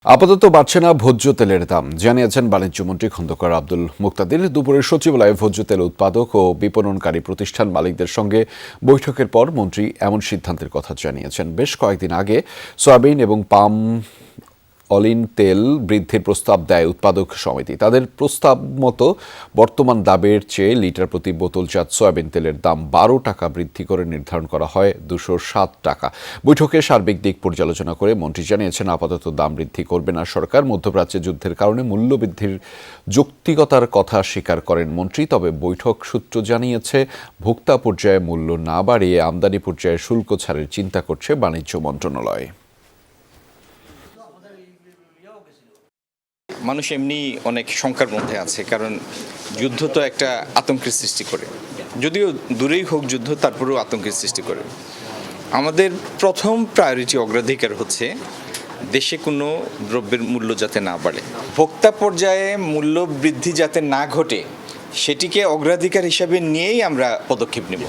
আপাতত বাড়ছে না ভোজ্য তেলের দাম জানিয়েছেন বাণিজ্যমন্ত্রী খন্দকার আব্দুল মুক্তাদির। দুপুরে সচিবালয়ে ভোজ্য তেল উৎপাদক ও বিপণনকারী প্রতিষ্ঠান মালিকদের সঙ্গে বৈঠকের পর মন্ত্রী এমন সিদ্ধান্তের কথা জানিয়েছেন। বেশ কয়েকদিন আগে সয়াবিন এবং পাম অলিন তেল বৃদ্ধির প্রস্তাব দেয় উৎপাদক সমিতি। তাদের প্রস্তাব মতো বর্তমান দামের চেয়ে লিটার প্রতি বোতলজাত সয়াবিন তেলের দাম 12 টাকা বৃদ্ধি করে নির্ধারণ করা হয় 207 টাকা। বৈঠকে সার্বিক দিক পর্যালোচনা করে মন্ত্রী জানিয়েছেন, আপাতত দাম বৃদ্ধি করবে না সরকার। মধ্যপ্রাচ্যে যুদ্ধের কারণে মূল্য বৃদ্ধির যৌক্তিকতার কথা স্বীকার করেন মন্ত্রী। তবে বৈঠক সূত্র জানিয়েছে, ভোক্তা পর্যায়ে মূল্য না বাড়িয়ে আমদানি পর্যায়ে শুল্ক ছাড়ের চিন্তা করছে বাণিজ্য মন্ত্রণালয়। মানুষ এমনি অনেক শঙ্কার মধ্যে আছে, কারণ যুদ্ধ তো একটা আতঙ্কের সৃষ্টি করে। যদিও দূরেই হোক যুদ্ধ, তারপরেও আতঙ্কের সৃষ্টি করে। আমাদের প্রথম প্রায়োরিটি, অগ্রাধিকার হচ্ছে দেশে কোনো দ্রব্যের মূল্য যাতে না বাড়ে, ভোক্তা পর্যায়ে মূল্য বৃদ্ধি যাতে না ঘটে, সেটিকে অগ্রাধিকার হিসাবে নিয়েই আমরা পদক্ষেপ নেব।